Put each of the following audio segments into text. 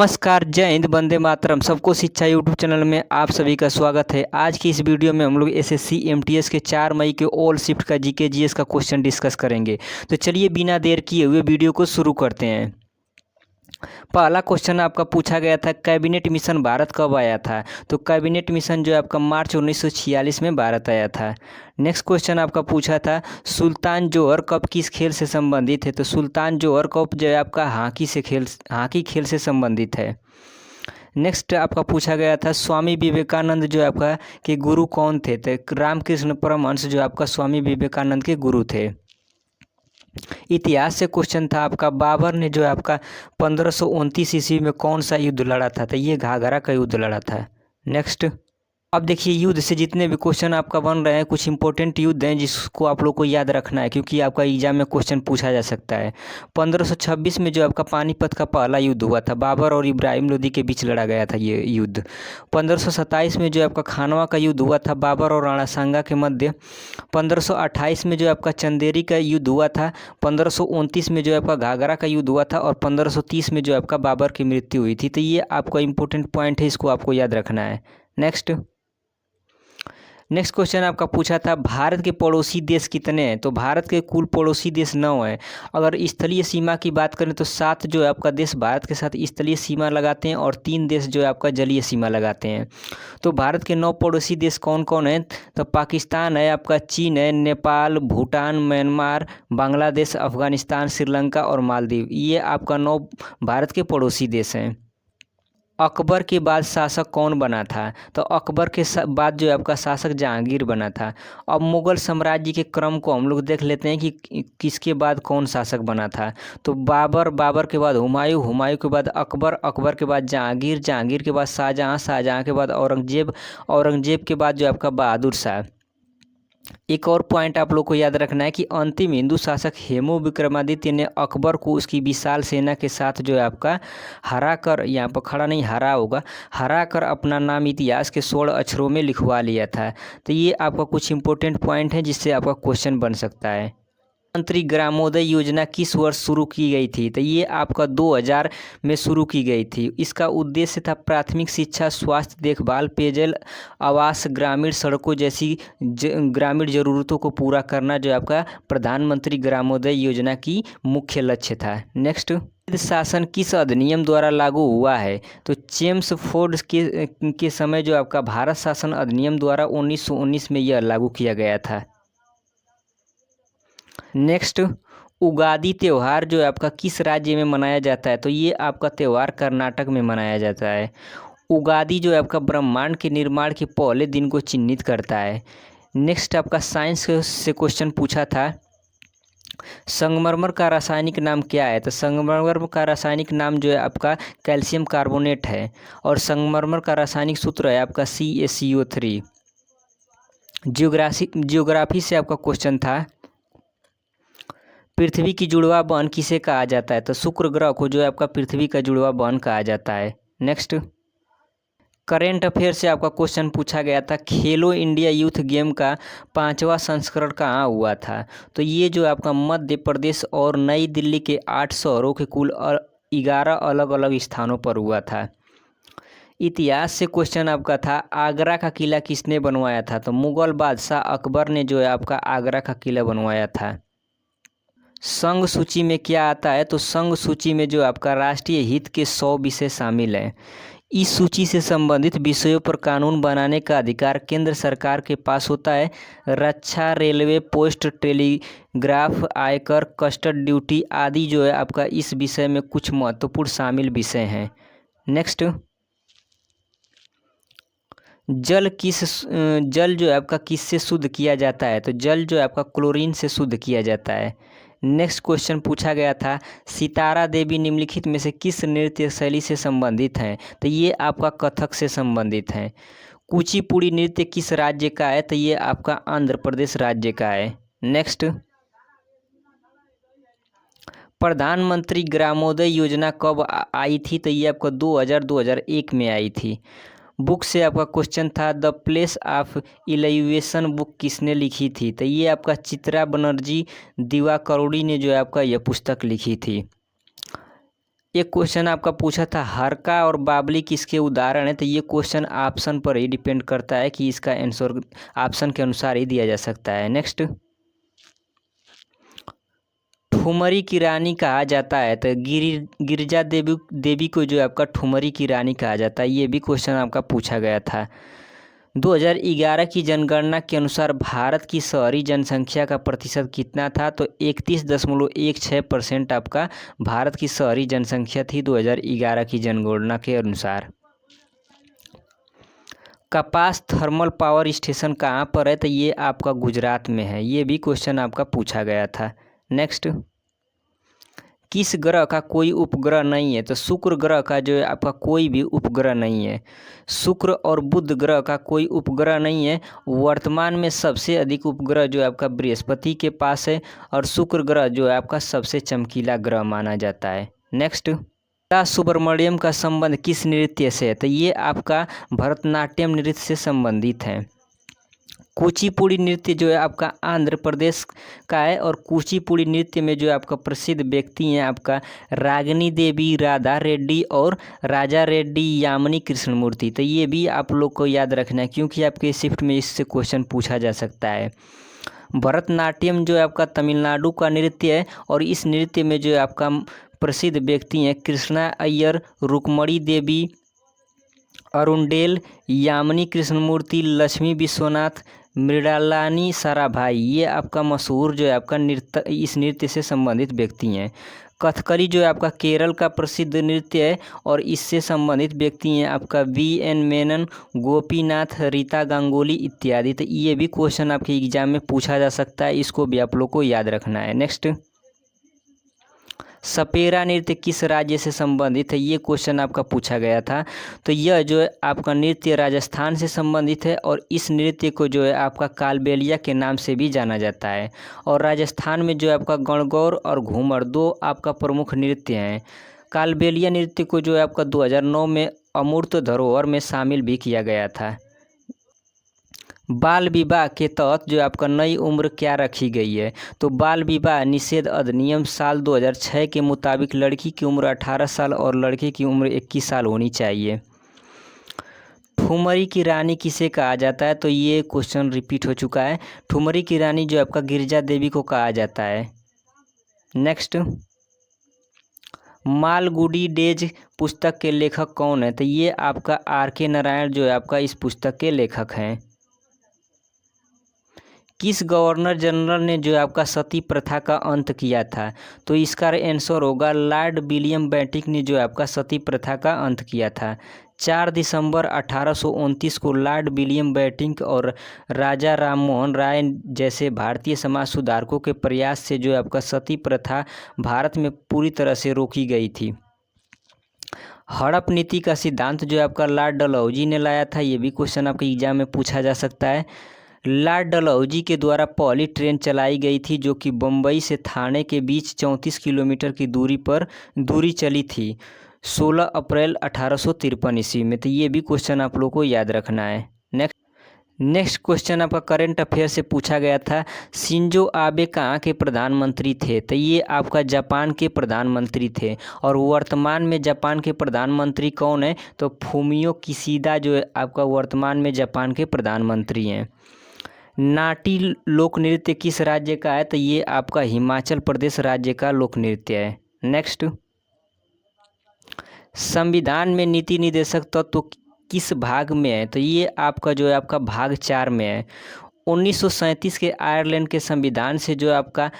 नमस्कार, जय हिंद, वंदे मातरम। सबको शिक्षा यूट्यूब चैनल में आप सभी का स्वागत है। आज की इस वीडियो में हम लोग एसएससी एमटीएस के 4 मई के ऑल शिफ्ट का जीके जीएस का क्वेश्चन डिस्कस करेंगे। तो चलिए बिना देर किए हुए वीडियो को शुरू करते हैं। पहला क्वेश्चन आपका पूछा गया था, कैबिनेट मिशन भारत कब आया था? तो कैबिनेट मिशन जो है आपका मार्च 1946 में भारत आया था। नेक्स्ट क्वेश्चन आपका पूछा था, सुल्तान जोहर कप किस खेल से संबंधित है? तो सुल्तान जोहर कप जो है आपका हॉकी खेल से संबंधित है। नेक्स्ट आपका पूछा गया था, स्वामी विवेकानंद जो है आपका के गुरु कौन थे? तो रामकृष्ण परमहंस जो आपका स्वामी विवेकानंद के गुरु थे। इतिहास से क्वेश्चन था आपका, बाबर ने जो है आपका 1529 ईस्वी में कौन सा युद्ध लड़ा था? तो ये घाघरा का युद्ध लड़ा था। नेक्स्ट, अब देखिए युद्ध से जितने भी क्वेश्चन आपका बन रहे हैं, कुछ इंपॉर्टेंट युद्ध हैं जिसको आप लोग को याद रखना है, क्योंकि आपका एग्जाम में क्वेश्चन पूछा जा सकता है। 1526 में जो आपका पानीपत का पहला युद्ध हुआ था, बाबर और इब्राहिम लोदी के बीच लड़ा गया था ये युद्ध। 1527 में जो आपका खानवा का युद्ध हुआ था, बाबर और राणा सांगा के मध्य। 1528 में जो आपका चंदेरी का युद्ध हुआ था। 1529 में जो आपका घाघरा का युद्ध हुआ था और 1530 में जो आपका बाबर की मृत्यु हुई थी। तो ये आपका इंपॉर्टेंट पॉइंट है, इसको आपको याद रखना है। नेक्स्ट क्वेश्चन आपका पूछा था, भारत के पड़ोसी देश कितने हैं? तो भारत के कुल पड़ोसी देश 9 हैं। अगर स्थलीय सीमा की बात करें तो 7 जो है आपका देश भारत के साथ स्थलीय सीमा लगाते हैं और 3 देश जो है आपका जलीय सीमा लगाते हैं। तो भारत के 9 पड़ोसी देश कौन कौन हैं? तो पाकिस्तान है आपका, चीन है, नेपाल, भूटान, म्यांमार, बांग्लादेश, अफगानिस्तान, श्रीलंका और मालदीव। ये आपका 9 भारत के पड़ोसी देश हैं। अकबर के बाद शासक कौन बना था? तो अकबर के बाद जो है आपका शासक जहांगीर बना था। अब मुगल साम्राज्य के क्रम को हम लोग देख लेते हैं कि किसके बाद कौन शासक बना था। तो बाबर के बाद हुमायूं, हुमायूं के बाद अकबर, अकबर के बाद जहांगीर, जहांगीर के बाद शाहजहां, शाहजहां के बाद औरंगजेब, औरंगजेब के बाद जो आपका बहादुर शाह। एक और पॉइंट आप लोग को याद रखना है कि अंतिम हिंदू शासक हेमू विक्रमादित्य ने अकबर को उसकी विशाल सेना के साथ जो है आपका हरा कर, यहाँ पर खड़ा नहीं हरा होगा, हरा कर अपना नाम इतिहास के 16 अक्षरों में लिखवा लिया था। तो ये आपका कुछ इंपॉर्टेंट पॉइंट है जिससे आपका क्वेश्चन बन सकता है। प्रधानमंत्री ग्रामोदय योजना किस वर्ष शुरू की गई थी? तो ये आपका 2000 में शुरू की गई थी। इसका उद्देश्य था प्राथमिक शिक्षा, स्वास्थ्य देखभाल, पेयजल, आवास, ग्रामीण सड़कों जैसी ग्रामीण ज़रूरतों को पूरा करना, जो आपका प्रधानमंत्री ग्रामोदय योजना की मुख्य लक्ष्य था। नेक्स्ट, शासन किस अधिनियम द्वारा लागू हुआ है? तो चेम्सफोर्ड के समय जो आपका भारत शासन अधिनियम द्वारा 1919 में यह लागू किया गया था। नेक्स्ट, उगादी त्यौहार जो है आपका किस राज्य में मनाया जाता है? तो ये आपका त्यौहार कर्नाटक में मनाया जाता है। उगादी जो है आपका ब्रह्मांड के निर्माण के पहले दिन को चिन्हित करता है। नेक्स्ट आपका साइंस से क्वेश्चन पूछा था, संगमरमर का रासायनिक नाम क्या है? तो संगमरमर का रासायनिक नाम जो है आपका कैल्शियम कार्बोनेट है और संगमरमर का रासायनिक सूत्र है आपका CaCO3। जियोग्राफी से आपका क्वेश्चन था, पृथ्वी की जुड़वा बहन किसे कहा जाता है? तो शुक्र ग्रह को जो है आपका पृथ्वी का जुड़वा बहन कहा जाता है। नेक्स्ट, करेंट अफेयर से आपका क्वेश्चन पूछा गया था, खेलो इंडिया यूथ गेम का 5वां संस्करण कहाँ हुआ था? तो ये जो आपका मध्य प्रदेश और नई दिल्ली के 8 शहरों के कुल 11 अलग अलग स्थानों पर हुआ था। इतिहास से क्वेश्चन आपका था, आगरा का किला किसने बनवाया था? तो मुगल बादशाह अकबर ने जो है आपका आगरा का किला बनवाया था। संघ सूची में क्या आता है? तो संघ सूची में जो आपका राष्ट्रीय हित के 100 विषय शामिल हैं। इस सूची से संबंधित विषयों पर कानून बनाने का अधिकार केंद्र सरकार के पास होता है। रक्षा, रेलवे, पोस्ट, टेलीग्राफ, आयकर, कस्टम ड्यूटी आदि जो है आपका इस विषय में कुछ महत्वपूर्ण शामिल विषय हैं। नेक्स्ट, जल जो है आपका किससे शुद्ध किया जाता है? तो जल जो है आपका क्लोरीन से शुद्ध किया जाता है। नेक्स्ट क्वेश्चन पूछा गया था, सितारा देवी निम्नलिखित में से किस नृत्य शैली से संबंधित हैं? तो ये आपका कथक से संबंधित हैं। कुचिपुड़ी नृत्य किस राज्य का है? तो ये आपका आंध्र प्रदेश राज्य का है। नेक्स्ट, प्रधानमंत्री ग्रामोदय योजना कब आई थी? तो ये आपका 2001 में आई थी। बुक से आपका क्वेश्चन था, the place of elevation book किसने लिखी थी? तो ये आपका चित्रा बनर्जी दिवाकरुणी ने जो है आपका यह पुस्तक लिखी थी। एक क्वेश्चन आपका पूछा था हरका और बावली किसके उदाहरण है, तो ये क्वेश्चन ऑप्शन पर ही डिपेंड करता है कि इसका आंसर ऑप्शन के अनुसार ही दिया जा सकता है। नेक्स्ट, ठुमरी की रानी कहा जाता है, तो गिरिजा देवी को जो आपका ठुमरी की रानी कहा जाता है, ये भी क्वेश्चन आपका पूछा गया था। 2011 की जनगणना के अनुसार भारत की शहरी जनसंख्या का प्रतिशत कितना था, तो 31.16% आपका भारत की शहरी जनसंख्या थी 2011 की जनगणना के अनुसार। कपास थर्मल पावर स्टेशन कहाँ पर है, तो ये आपका गुजरात में है, ये भी क्वेश्चन आपका पूछा गया था। नेक्स्ट, किस ग्रह का कोई उपग्रह नहीं है, तो शुक्र ग्रह का जो है आपका कोई भी उपग्रह नहीं है। शुक्र और बुध ग्रह का कोई उपग्रह नहीं है। वर्तमान में सबसे अधिक उपग्रह जो है आपका बृहस्पति के पास है और शुक्र ग्रह जो है आपका सबसे चमकीला ग्रह माना जाता है। नेक्स्ट, लता सुब्रमण्यम का संबंध किस नृत्य से है, तो ये आपका भरतनाट्यम नृत्य से संबंधित है। कुचिपुड़ी नृत्य जो है आपका आंध्र प्रदेश का है और कुचिपुड़ी नृत्य में जो आपका प्रसिद्ध व्यक्ति हैं आपका रागिनी देवी, राधा रेड्डी और राजा रेड्डी यामिनी कृष्णमूर्ति, तो ये भी आप लोग को याद रखना है क्योंकि आपके शिफ्ट में इससे क्वेश्चन पूछा जा सकता है। भरतनाट्यम जो है आपका तमिलनाडु का नृत्य है और इस नृत्य में जो आपका प्रसिद्ध व्यक्ति हैं कृष्णा अय्यर, रुक्मणी देवी, अरुणडेल, यामिनी कृष्णमूर्ति, लक्ष्मी विश्वनाथ, मृणालिनी साराभाई, ये आपका मशहूर जो है आपका नृत्य इस नृत्य से संबंधित व्यक्ति हैं। कथकली जो है आपका केरल का प्रसिद्ध नृत्य है और इससे संबंधित व्यक्ति हैं आपका VN मेनन, गोपीनाथ, रीता गांगुली इत्यादि, तो ये भी क्वेश्चन आपके एग्जाम में पूछा जा सकता है, इसको भी आप लोग को याद रखना है। नेक्स्ट, सपेरा नृत्य किस राज्य से संबंधित है, ये क्वेश्चन आपका पूछा गया था, तो यह जो है आपका नृत्य राजस्थान से संबंधित है और इस नृत्य को जो है आपका कालबेलिया के नाम से भी जाना जाता है। और राजस्थान में जो है आपका गणगौर और घूमर दो आपका प्रमुख नृत्य हैं। कालबेलिया नृत्य को जो है आपका 2009 में अमूर्त धरोहर में शामिल भी किया गया था। बाल विवाह के तहत जो आपका नई उम्र क्या रखी गई है, तो बाल विवाह निषेध अधिनियम साल 2006 के मुताबिक लड़की की उम्र 18 साल और लड़के की उम्र 21 साल होनी चाहिए। ठुमरी की रानी किसे कहा जाता है, तो ये क्वेश्चन रिपीट हो चुका है। ठुमरी की रानी जो आपका गिरिजा देवी को कहा जाता है। नेक्स्ट, मालगुडी डेज पुस्तक के लेखक कौन है, तो ये आपका RK नारायण जो है आपका इस पुस्तक के लेखक हैं। किस गवर्नर जनरल ने जो आपका सती प्रथा का अंत किया था, तो इसका आंसर होगा लॉर्ड विलियम बेंटिक ने जो आपका सती प्रथा का अंत किया था। 4 दिसंबर 1829 को लॉर्ड विलियम बेंटिक और राजा राममोहन राय जैसे भारतीय समाज सुधारकों के प्रयास से जो आपका सती प्रथा भारत में पूरी तरह से रोकी गई थी। हड़प नीति का सिद्धांत जो आपका लॉर्ड डलहौजी ने लाया था, ये भी क्वेश्चन आपके एग्जाम में पूछा जा सकता है। लॉर्ड डलहौजी के द्वारा पहली ट्रेन चलाई गई थी जो कि बम्बई से थाने के बीच 34 किलोमीटर की दूरी चली थी 16 अप्रैल 1853 ईस्वी में, तो ये भी क्वेश्चन आप लोग को याद रखना है। नेक्स्ट क्वेश्चन आपका करंट अफेयर से पूछा गया था, शिंजो आबे कहाँ के प्रधानमंत्री थे, तो ये आपका जापान के प्रधानमंत्री थे और वर्तमान में जापान के प्रधानमंत्री कौन है, तो फूमियो किशिदा जो है आपका वर्तमान में जापान के प्रधानमंत्री हैं। नाटी लोक नृत्य किस राज्य का है, तो ये आपका हिमाचल प्रदेश राज्य का लोक नृत्य है। नेक्स्ट, संविधान में नीति निर्देशक तत्व तो किस भाग में है, तो ये आपका जो है आपका भाग 4 में है। 1937 के आयरलैंड के संविधान से जो आपका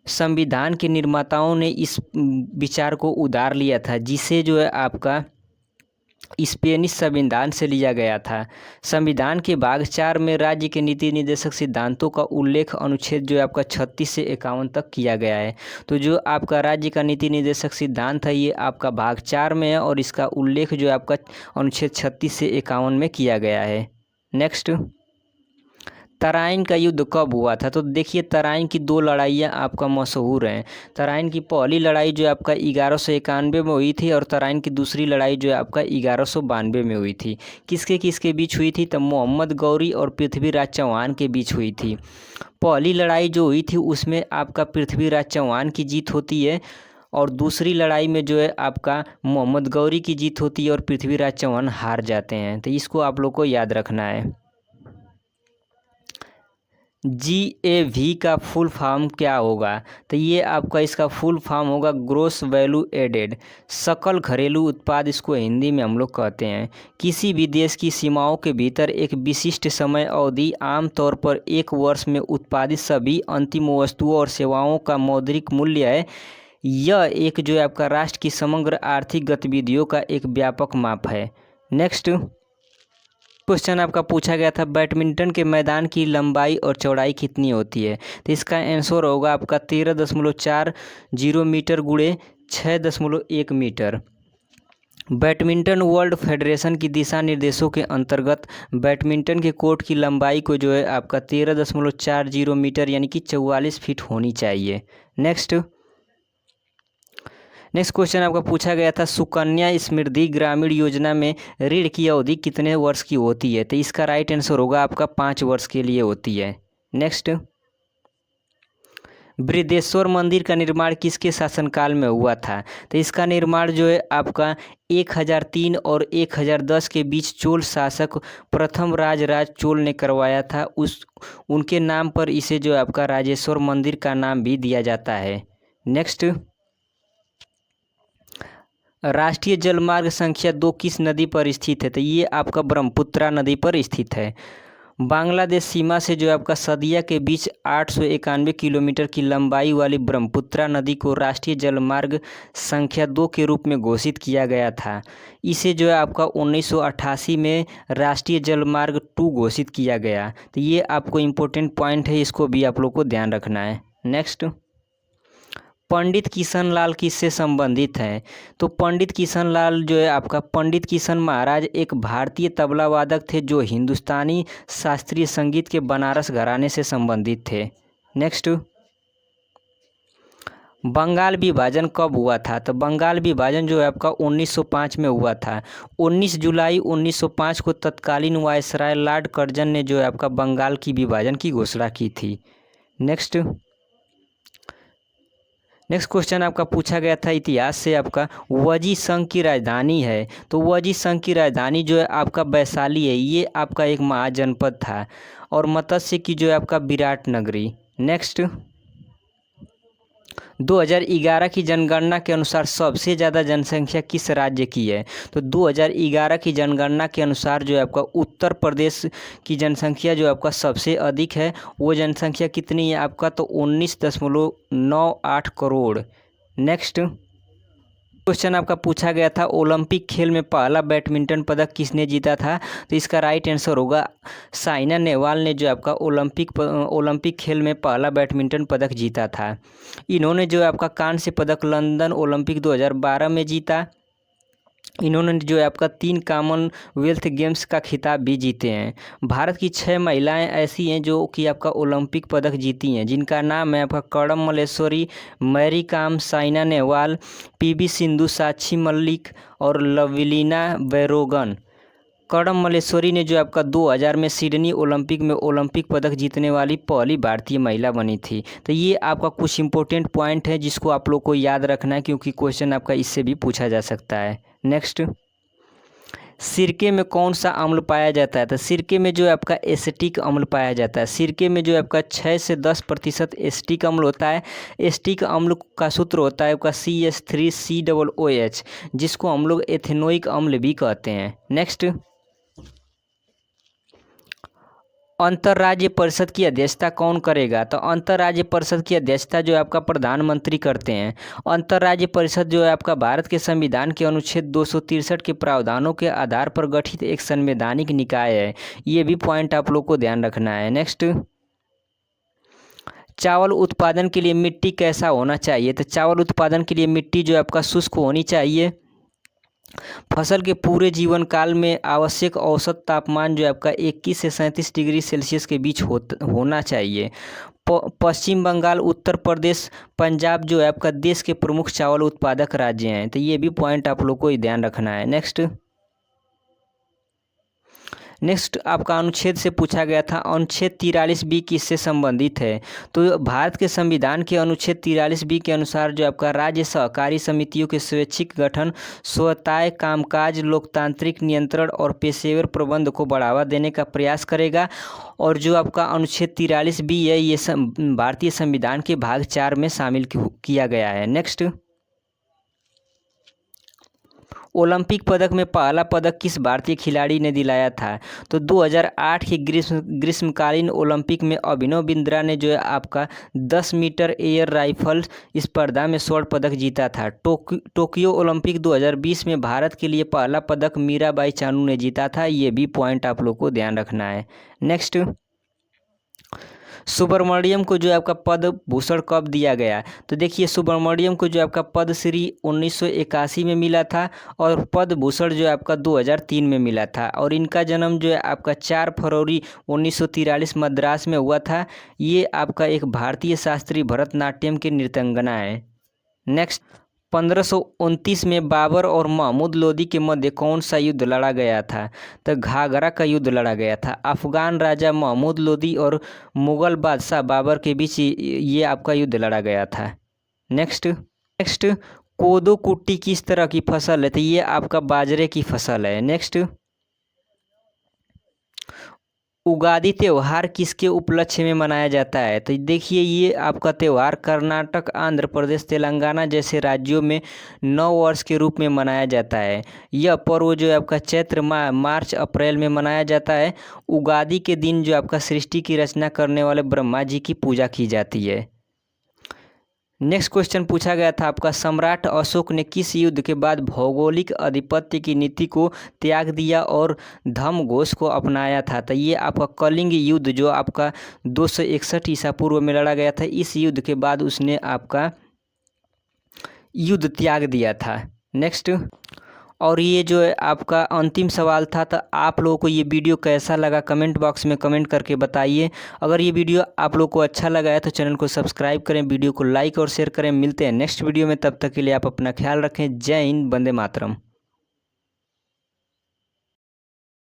संविधान के निर्माताओं ने इस विचार को उधार लिया था जिसे जो है आपका स्पेनिश संविधान से लिया गया था। संविधान के भाग 4 में राज्य के नीति निर्देशक सिद्धांतों का उल्लेख अनुच्छेद जो है आपका 36 से 51 तक किया गया है। तो जो आपका राज्य का नीति निर्देशक सिद्धांत है ये आपका भाग 4 में है और इसका उल्लेख जो है आपका अनुच्छेद 36 से 51 में किया गया है। नेक्स्ट, तराइन का युद्ध कब हुआ था, तो देखिए तराइन की 2 लड़ाइयाँ आपका मशहूर हैं। तराइन की पहली लड़ाई जो है आपका 1191 में हुई थी और तराइन की दूसरी लड़ाई जो है आपका 1192 में हुई थी। किसके किसके बीच हुई थी, तो मोहम्मद गौरी और पृथ्वीराज चौहान के बीच हुई थी। पहली लड़ाई जो हुई थी उसमें आपका पृथ्वीराज चौहान की जीत होती है और दूसरी लड़ाई में जो है आपका मोहम्मद गौरी की जीत होती है और पृथ्वीराज चौहान हार जाते हैं। तो इसको आप लोग को याद रखना है। GAV का फुल फॉर्म क्या होगा? तो ये आपका इसका फुल फॉर्म होगा ग्रोस वैल्यू एडेड, सकल घरेलू उत्पाद इसको हिंदी में हम लोग कहते हैं। किसी भी देश की सीमाओं के भीतर एक विशिष्ट समय अवधि, आमतौर पर 1 वर्ष में उत्पादित सभी अंतिम वस्तुओं और सेवाओं का मौद्रिक मूल्य है। यह एक जो है आपका राष्ट्र की समग्र आर्थिक गतिविधियों का एक व्यापक माप है। नेक्स्ट क्वेश्चन आपका पूछा गया था, बैडमिंटन के मैदान की लंबाई और चौड़ाई कितनी होती है? तो इसका आंसर होगा आपका 13.40 मीटर गुणे 6.1 मीटर। बैडमिंटन वर्ल्ड फेडरेशन की दिशा निर्देशों के अंतर्गत बैडमिंटन के कोर्ट की लंबाई को जो है आपका 13.40 मीटर यानी कि 44 फीट होनी चाहिए। नेक्स्ट क्वेश्चन आपका पूछा गया था, सुकन्या समृद्धि ग्रामीण योजना में ऋण की अवधि कितने वर्ष की होती है? तो इसका राइट आंसर होगा आपका 5 वर्ष के लिए होती है। नेक्स्ट, बृहदेश्वर मंदिर का निर्माण किसके शासनकाल में हुआ था? तो इसका निर्माण जो है आपका 1003 और 1010 के बीच चोल शासक प्रथम राजराज चोल ने करवाया था। उनके नाम पर इसे जो है आपका राजेश्वर मंदिर का नाम भी दिया जाता है। नेक्स्ट, राष्ट्रीय जलमार्ग संख्या 2 किस नदी पर स्थित है? तो ये आपका ब्रह्मपुत्रा नदी पर स्थित है। बांग्लादेश सीमा से जो आपका सदिया के बीच 891 किलोमीटर की लंबाई वाली ब्रह्मपुत्रा नदी को राष्ट्रीय जलमार्ग संख्या 2 के रूप में घोषित किया गया था। इसे जो है आपका 1988 में राष्ट्रीय जलमार्ग 2 घोषित किया गया। तो ये आपको इम्पोर्टेंट पॉइंट है, इसको भी आप लोग को ध्यान रखना है। नेक्स्ट, पंडित किशन लाल किससे संबंधित हैं? तो पंडित किशन लाल जो है आपका पंडित किशन महाराज एक भारतीय तबला वादक थे जो हिंदुस्तानी शास्त्रीय संगीत के बनारस घराने से संबंधित थे। नेक्स्ट, बंगाल विभाजन कब हुआ था? तो बंगाल विभाजन जो है आपका 1905 में हुआ था। 19 जुलाई 1905 को तत्कालीन वायसराय लॉर्ड कर्जन ने जो है आपका बंगाल की विभाजन की घोषणा की थी। नेक्स्ट क्वेश्चन आपका पूछा गया था इतिहास से आपका, वजी संघ की राजधानी है। तो वजी संघ की राजधानी जो है आपका वैशाली है। ये आपका एक महाजनपद था। और मत्स्य की जो है आपका विराट नगरी। नेक्स्ट, 2011 की जनगणना के अनुसार सबसे ज़्यादा जनसंख्या किस राज्य की है? तो 2011 की जनगणना के अनुसार जो है आपका उत्तर प्रदेश की जनसंख्या जो आपका सबसे अधिक है। वो जनसंख्या कितनी है आपका? तो 19.98 करोड़। नेक्स्ट क्वेश्चन आपका पूछा गया था, ओलंपिक खेल में पहला बैडमिंटन पदक किसने जीता था? तो इसका राइट आंसर होगा साइना नेहवाल ने जो आपका ओलंपिक खेल में पहला बैडमिंटन पदक जीता था। इन्होंने जो आपका कांस्य पदक लंदन ओलंपिक 2012 में जीता। इन्होंने जो है आपका 3 कॉमनवेल्थ गेम्स का खिताब भी जीते हैं। भारत की 6 महिलाएं ऐसी हैं जो कि आपका ओलंपिक पदक जीती हैं, जिनका नाम है आपका कर्णम मल्लेश्वरी, मैरी कॉम, साइना नेहवाल, PV सिंधु, साक्षी मलिक और लवलीना बोरगोहन। कर्णम मल्लेश्वरी ने जो आपका 2000 में सिडनी ओलंपिक में ओलंपिक पदक जीतने वाली पहली भारतीय महिला बनी थी। तो ये आपका कुछ इंपॉर्टेंट पॉइंट है जिसको आप लोग को याद रखना है, क्योंकि क्वेश्चन आपका इससे भी पूछा जा सकता है। नेक्स्ट, सिरके में कौन सा अम्ल पाया जाता है? तो सिरके में जो है आपका एसिटिक अम्ल पाया जाता है। सिरके में जो है आपका 6 से 10% एसिटिक अम्ल होता है। एसिटिक अम्ल का सूत्र होता है आपका CH3COOH, जिसको हम लोग एथेनोइक अम्ल भी कहते हैं। नेक्स्ट, अंतर्राज्य परिषद की अध्यक्षता कौन करेगा? तो अंतर्राज्य परिषद की अध्यक्षता जो है आपका प्रधानमंत्री करते हैं। अंतर्राज्य परिषद जो है आपका भारत के संविधान के अनुच्छेद 263 के प्रावधानों के आधार पर गठित एक संवैधानिक निकाय है। ये भी पॉइंट आप लोग को ध्यान रखना है। नेक्स्ट, चावल उत्पादन के लिए मिट्टी कैसा होना चाहिए? तो चावल उत्पादन के लिए मिट्टी जो है आपका शुष्क होनी चाहिए। फसल के पूरे जीवन काल में आवश्यक औसत तापमान जो है आपका 21 से 37 डिग्री सेल्सियस के बीच होना चाहिए। पश्चिम बंगाल, उत्तर प्रदेश, पंजाब जो है आपका देश के प्रमुख चावल उत्पादक राज्य हैं। तो ये भी पॉइंट आप लोग को ध्यान रखना है। नेक्स्ट, नेक्स्ट आपका अनुच्छेद से पूछा गया था, अनुच्छेद 43 बी किससे संबंधित है? तो भारत के संविधान के अनुच्छेद 43 बी के अनुसार जो आपका राज्य सहकारी समितियों के स्वैच्छिक गठन, स्वतः कामकाज, लोकतांत्रिक नियंत्रण और पेशेवर प्रबंध को बढ़ावा देने का प्रयास करेगा। और जो आपका अनुच्छेद 43 बी है ये भारतीय संविधान के भाग 4 में शामिल किया गया है। नेक्स्ट, ओलंपिक पदक में पहला पदक किस भारतीय खिलाड़ी ने दिलाया था? तो 2008 के ग्रीष्मकालीन ओलंपिक में अभिनव बिंद्रा ने जो है आपका 10 मीटर एयर राइफल स्पर्धा में स्वर्ण पदक जीता था। टोक्यो ओलंपिक 2020 में भारत के लिए पहला पदक मीराबाई चानू ने जीता था। ये भी पॉइंट आप लोग को ध्यान रखना है। नेक्स्ट, सुब्रमण्यम को जो आपका पद्म भूषण कब दिया गया? तो देखिए, सुब्रमण्यम को जो आपका पद्मश्री 1981 में मिला था और पद्म भूषण जो आपका 2003 में मिला था। और इनका जन्म जो है आपका 4 फरवरी 1943 मद्रास में हुआ था। ये आपका एक भारतीय शास्त्रीय भरतनाट्यम के नृत्यांगना है। नेक्स्ट, 1529 में बाबर और महमूद लोदी के मध्य कौन सा युद्ध लड़ा गया था? तो घाघरा का युद्ध लड़ा गया था। अफगान राजा महमूद लोदी और मुगल बादशाह बाबर के बीच ये आपका युद्ध लड़ा गया था। नेक्स्ट, कोदो कुट्टी किस तरह की फसल है? तो ये आपका बाजरे की फसल है। नेक्स्ट, उगादी त्यौहार किसके उपलक्ष्य में मनाया जाता है? तो देखिए, ये आपका त्यौहार कर्नाटक, आंध्र प्रदेश, तेलंगाना जैसे राज्यों में नव वर्ष के रूप में मनाया जाता है। यह पर्व जो है आपका चैत्र माह मार्च अप्रैल में मनाया जाता है। उगादी के दिन जो आपका सृष्टि की रचना करने वाले ब्रह्मा जी की पूजा की जाती है। नेक्स्ट क्वेश्चन पूछा गया था आपका, सम्राट अशोक ने किस युद्ध के बाद भौगोलिक आधिपत्य की नीति को त्याग दिया और धर्मघोष को अपनाया था? तो ये आपका कलिंग युद्ध जो आपका 261 ईसा पूर्व में लड़ा गया था। इस युद्ध के बाद उसने आपका युद्ध त्याग दिया था। नेक्स्ट, और ये जो है आपका अंतिम सवाल था। तो आप लोगों को ये वीडियो कैसा लगा कमेंट बॉक्स में कमेंट करके बताइए। अगर ये वीडियो आप लोगों को अच्छा लगा है तो चैनल को सब्सक्राइब करें, वीडियो को लाइक और शेयर करें। मिलते हैं नेक्स्ट वीडियो में, तब तक के लिए आप अपना ख्याल रखें। जय हिंद, वंदे मातरम।